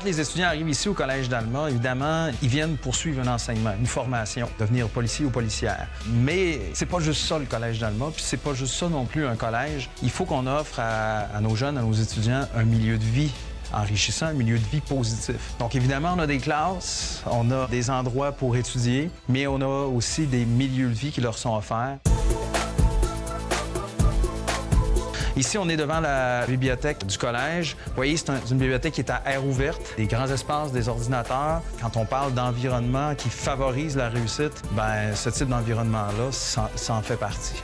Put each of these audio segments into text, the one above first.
Quand les étudiants arrivent ici au Collège d'Alma, évidemment, ils viennent poursuivre un enseignement, une formation, devenir policier ou policière. Mais c'est pas juste ça, le Collège d'Alma, puis c'est pas juste ça non plus, un collège. Il faut qu'on offre à nos jeunes, à nos étudiants, un milieu de vie enrichissant, un milieu de vie positif. Donc, évidemment, on a des classes, on a des endroits pour étudier, mais on a aussi des milieux de vie qui leur sont offerts. Ici, on est devant la bibliothèque du collège. Vous voyez, c'est une bibliothèque qui est à air ouverte, des grands espaces, des ordinateurs. Quand on parle d'environnement qui favorise la réussite, bien, ce type d'environnement-là, ça en fait partie.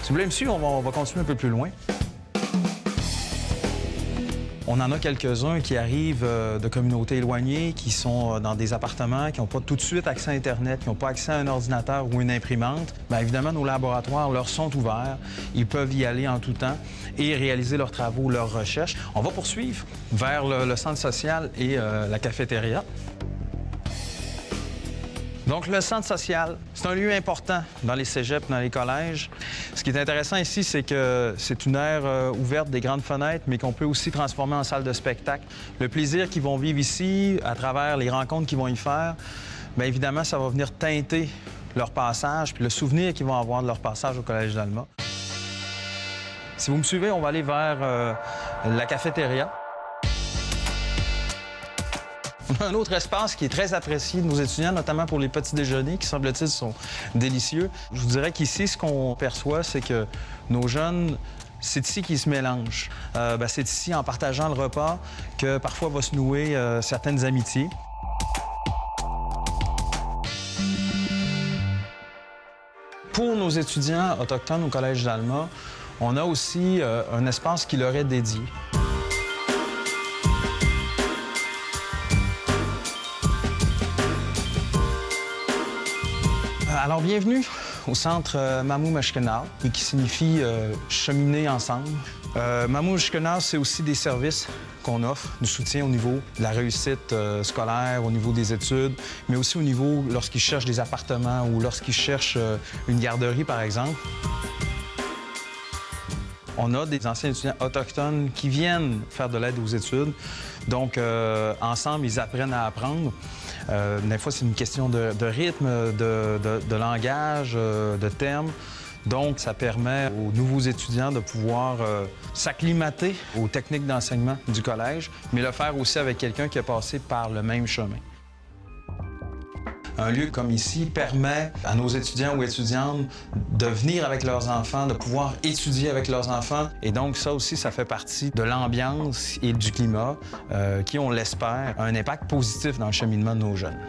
Si vous voulez me suivre, on va continuer un peu plus loin. On en a quelques-uns qui arrivent de communautés éloignées, qui sont dans des appartements, qui n'ont pas tout de suite accès à Internet, qui n'ont pas accès à un ordinateur ou une imprimante. Bien, évidemment, nos laboratoires leur sont ouverts. Ils peuvent y aller en tout temps et réaliser leurs travaux, leurs recherches. On va poursuivre vers le centre social et la cafétéria. Donc, le centre social, c'est un lieu important dans les cégeps, dans les collèges. Ce qui est intéressant ici, c'est que c'est une aire ouverte, des grandes fenêtres, mais qu'on peut aussi transformer en salle de spectacle. Le plaisir qu'ils vont vivre ici, à travers les rencontres qu'ils vont y faire, bien évidemment, ça va venir teinter leur passage, puis le souvenir qu'ils vont avoir de leur passage au Collège d'Alma. Si vous me suivez, on va aller vers la cafétéria. Un autre espace qui est très apprécié de nos étudiants, notamment pour les petits déjeuners, qui, semble-t-il, sont délicieux. Je vous dirais qu'ici, ce qu'on perçoit, c'est que nos jeunes, c'est ici qu'ils se mélangent. C'est ici, en partageant le repas, que parfois va se nouer certaines amitiés. Pour nos étudiants autochtones au Collège d'Alma, on a aussi un espace qui leur est dédié. Alors, bienvenue au centre Mamou-Meshkenar, qui signifie cheminer ensemble. Mamou-Meshkenar, c'est aussi des services qu'on offre, du soutien au niveau de la réussite scolaire, au niveau des études, mais aussi au niveau lorsqu'ils cherchent des appartements ou lorsqu'ils cherchent une garderie, par exemple. On a des anciens étudiants autochtones qui viennent faire de l'aide aux études. Donc, ensemble, ils apprennent à apprendre. Des fois, c'est une question de rythme, de langage, de termes. Donc, ça permet aux nouveaux étudiants de pouvoir s'acclimater aux techniques d'enseignement du collège, mais le faire aussi avec quelqu'un qui a passé par le même chemin. Un lieu comme ici permet à nos étudiants ou étudiantes de venir avec leurs enfants, de pouvoir étudier avec leurs enfants. Et donc, ça aussi, ça fait partie de l'ambiance et du climat qui, on l'espère, a un impact positif dans le cheminement de nos jeunes.